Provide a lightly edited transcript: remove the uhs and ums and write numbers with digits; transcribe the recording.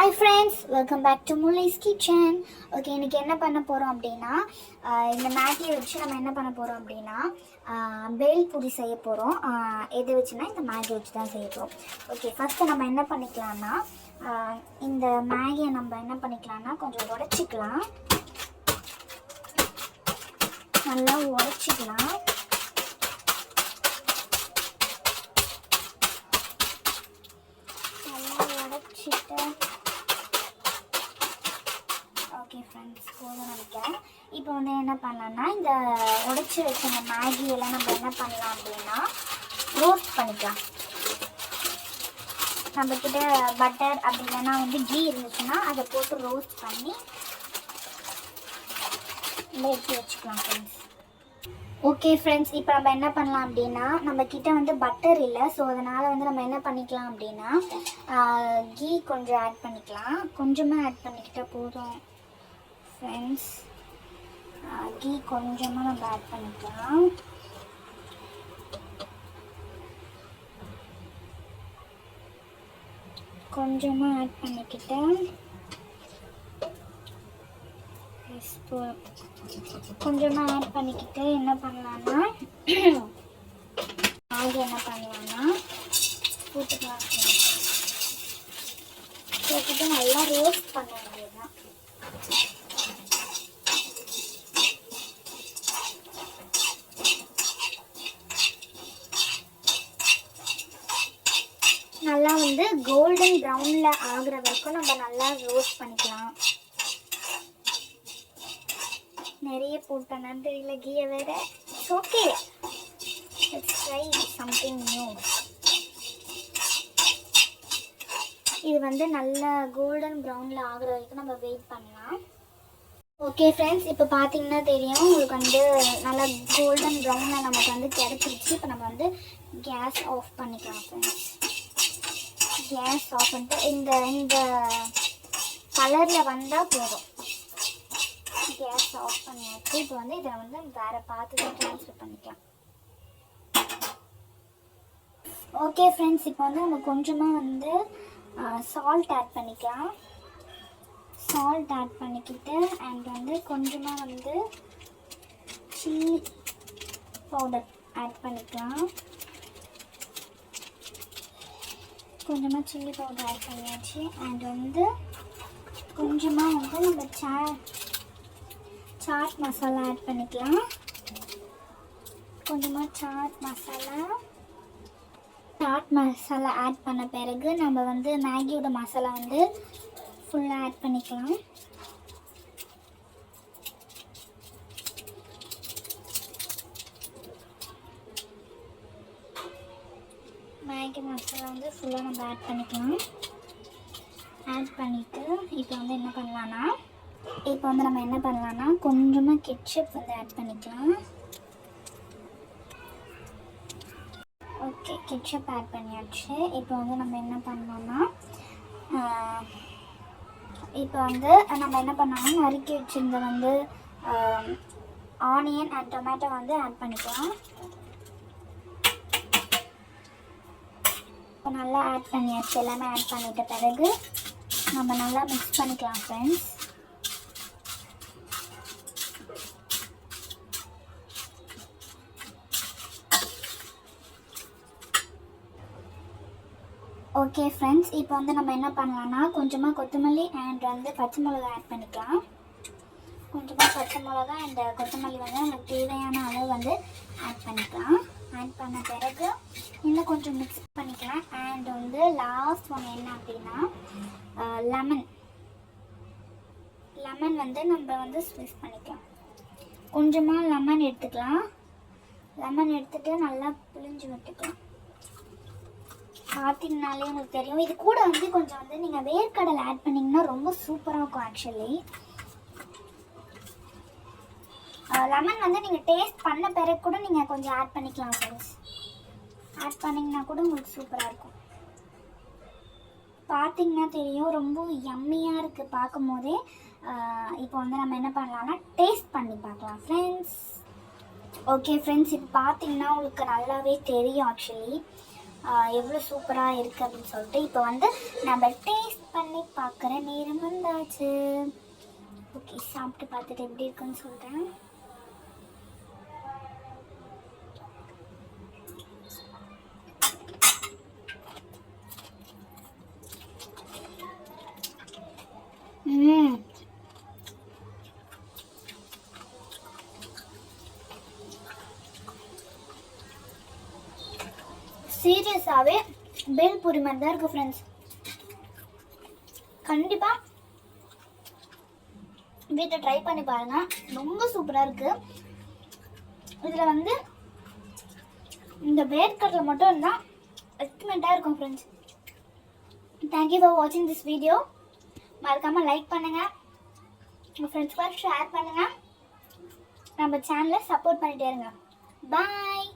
Hi friends, welcome back to Mulay's Kitchen. Okay, இன்றைக்கி என்ன பண்ண போகிறோம் அப்படின்னா இந்த மேகியை வச்சு நம்ம என்ன பண்ண போகிறோம் அப்படின்னா பேல் பூரி செய்ய போகிறோம். எதை வச்சுன்னா இந்த மேகி வச்சு தான் செய்ய போகிறோம். ஓகே, ஃபஸ்ட்டு நம்ம என்ன பண்ணிக்கலாம்னா இந்த மேகியை நம்ம என்ன பண்ணிக்கலாம்னா கொஞ்சம் உடைச்சிக்கலாம். நல்லா உடைச்சிக்கலாம். ஓகே ஃப்ரெண்ட்ஸ், போதும் நினைக்கிறேன். இப்போ வந்து என்ன பண்ணலாம்னா இந்த உடைச்சி வச்ச இந்த மேகியெல்லாம் நம்ம என்ன பண்ணலாம் அப்படின்னா ரோஸ்ட் பண்ணிக்கலாம். நம்மக்கிட்ட பட்டர் அப்படி இல்லைன்னா வந்து கீ இருந்துச்சுன்னா அதை போட்டு ரோஸ்ட் பண்ணி எடுத்து வச்சுக்கலாம் ஃப்ரெண்ட்ஸ். ஓகே ஃப்ரெண்ட்ஸ், இப்போ நம்ம என்ன பண்ணலாம் அப்படின்னா நம்மக்கிட்ட வந்து பட்டர் இல்லை, ஸோ அதனால் வந்து நம்ம என்ன பண்ணிக்கலாம் அப்படின்னா கீ கொஞ்சம் ஆட் பண்ணிக்கலாம். கொஞ்சமாக ஆட் பண்ணிக்கிட்டால் போதும் ஃப்ரெண்ட்ஸ். கீ கொஞ்சமாக நம்ம ஆட் பண்ணிக்கலாம். கொஞ்சமாக ஆட் பண்ணிக்கிட்டேன். கொஞ்சமாக ஆட் பண்ணிக்கிட்டு என்ன பண்ணலான்னா மேகி என்ன பண்ணலான்னா போட்டுக்கலாம். போட்டுட்டு நல்லா ரோஸ்ட் பண்ண வேண்டியதுதான். நல்லா வந்து கோல்டன் ப்ரௌனில் ஆகிற வரைக்கும் நம்ம நல்லா ரோஸ்ட் பண்ணிக்கலாம். நிறைய போட்டேன்னு தெரியல கீயை வேற. Okay, let's try something new. இது வந்து நல்லா கோல்டன் ப்ரௌனில் ஆகிற வரைக்கும் நம்ம வெயிட் பண்ணலாம். ஓகே ஃப்ரெண்ட்ஸ், இப்போ பார்த்தீங்கன்னா தெரியும் உங்களுக்கு வந்து நல்லா கோல்டன் ப்ரௌனில் நமக்கு வந்து கிடச்சிருச்சு. இப்போ நம்ம வந்து கேஸ் ஆஃப் பண்ணிக்கலாம் ஃப்ரெண்ட்ஸ். கேஸ் ஆஃப் பண்ணிட்டு இந்த கலரில் வந்தால் போதும். கேஸ் ஆஃப் பண்ணியாச்சு. இப்போ வந்து இதை வந்து வேறு பாத்திரத்தில் ட்ரான்ஸ்ஃபர் பண்ணிக்கலாம். ஓகே ஃப்ரெண்ட்ஸ், இப்போ வந்து நம்ம கொஞ்சமாக வந்து சால்ட் ஆட் பண்ணிக்கலாம். சால்ட் ஆட் பண்ணிக்கிட்டு அண்ட் வந்து கொஞ்சமாக வந்து சில்லி பவுடர் ஆட் பண்ணிக்கலாம். கொஞ்சமாக சில்லி பவுடர் ஆட் பண்ணியாச்சு. அண்ட் வந்து கொஞ்சமாக வந்து நம்ம சாட் மசாலா ஆட் பண்ணிக்கலாம். கொஞ்சமாக சாட் மசாலா ஆட் பண்ண பிறகு நம்ம வந்து மேகியோட மசாலா வந்து ஃபுல்லாக ஆட் பண்ணிக்கலாம். மேகி மசாலா வந்து ஃபுல்லாக நம்ம ஆட் பண்ணிக்கலாம். ஆட் பண்ணிவிட்டு இப்போ வந்து நம்ம என்ன பண்ணலான்னா கொஞ்சமாக கெட்சப் வந்து ஆட் பண்ணிக்கலாம். ஓகே, கெட்சப் ஆட் பண்ணியாச்சு. இப்போ வந்து நம்ம என்ன பண்ணோம்னா நறுக்கி வச்சுருந்த வந்து ஆனியன் அண்ட் டொமேட்டோ வந்து ஆட் பண்ணிக்கலாம். இப்போ நல்லா ஆட் பண்ணியாச்சு. எல்லாமே ஆட் பண்ணிட்ட பிறகு நம்ம நல்லா மிக்ஸ் பண்ணிக்கலாம் ஃப்ரெண்ட்ஸ். ஓகே ஃப்ரெண்ட்ஸ், இப்போ வந்து நம்ம என்ன பண்ணலாம்னா கொஞ்சமாக கொத்தமல்லி அண்ட் வந்து பச்சை மிளகா ஆட் பண்ணிக்கலாம். கொஞ்சமாக பச்சை மிளகா அண்ட் கொத்தமல்லி வந்து நமக்கு தேவையான அளவு வந்து ஆட் பண்ணிக்கலாம். ஆட் பண்ண பிறகு இன்னும் கொஞ்சம் மிக்ஸ் பண்ணிக்கலாம். அண்ட் வந்து லாஸ்ட் ஒன் என்ன அப்படின்னா லெமன் வந்து நம்ம வந்து ஸ்க்வீஸ் பண்ணிக்கலாம். கொஞ்சமாக லெமன் எடுத்துக்கலாம். லெமன் எடுத்துகிட்டு நல்லா புளிஞ்சு விட்டுக்கலாம். பார்த்தீங்கனாலே உங்களுக்கு தெரியும். இது கூட வந்து கொஞ்சம் வந்து நீங்கள் வேர்க்கடலை ஆட் பண்ணிங்கன்னா ரொம்ப சூப்பராக இருக்கும். ஆக்சுவலி லெமன் வந்து நீங்கள் டேஸ்ட் பண்ண பிறகு கூட நீங்கள் கொஞ்சம் ஆட் பண்ணிக்கலாம் ஃப்ரெண்ட்ஸ். ஆட் பண்ணிங்கன்னா கூட உங்களுக்கு சூப்பராக இருக்கும். பார்த்தீங்கன்னா தெரியும், ரொம்ப யம்மியாக இருக்குது பார்க்கும் போதே. இப்போ வந்து நம்ம என்ன பண்ணலாம்னா டேஸ்ட் பண்ணி பார்க்கலாம் ஃப்ரெண்ட்ஸ். ஓகே ஃப்ரெண்ட்ஸ், இப்போ பார்த்தீங்கன்னா உங்களுக்கு நல்லாவே தெரியும். ஆக்சுவலி எவ்வளோ சூப்பராக இருக்குது அப்படின்னு சொல்லிட்டு இப்போ வந்து நம்ம டேஸ்ட் பண்ணி பார்க்குற நேரம் வந்தாச்சு. ஓகே, சாப்பிட்டு பார்த்துட்டு எப்படி இருக்குன்னு சொல்கிறேன். சீரியஸாகவே பேல்பூரி மாதிரி தான் இருக்குது ஃப்ரெண்ட்ஸ். கண்டிப்பாக வீட்டை ட்ரை பண்ணி பாருங்கள், ரொம்ப சூப்பராக இருக்குது. இதில் வந்து இந்த வேர்க்கடலை மட்டும் இருந்தால் எக்ஸ்மெண்ட்டாக இருக்கும் ஃப்ரெண்ட்ஸ். தேங்க்யூ ஃபார் வாட்சிங் திஸ் வீடியோ. மறக்காமல் லைக் பண்ணுங்கள், உங்கள் ஃப்ரெண்ட்ஸ்க்கு ஷேர் பண்ணுங்கள், நம்ம சேனலை சப்போர்ட் பண்ணிகிட்டே இருங்க. பாய்.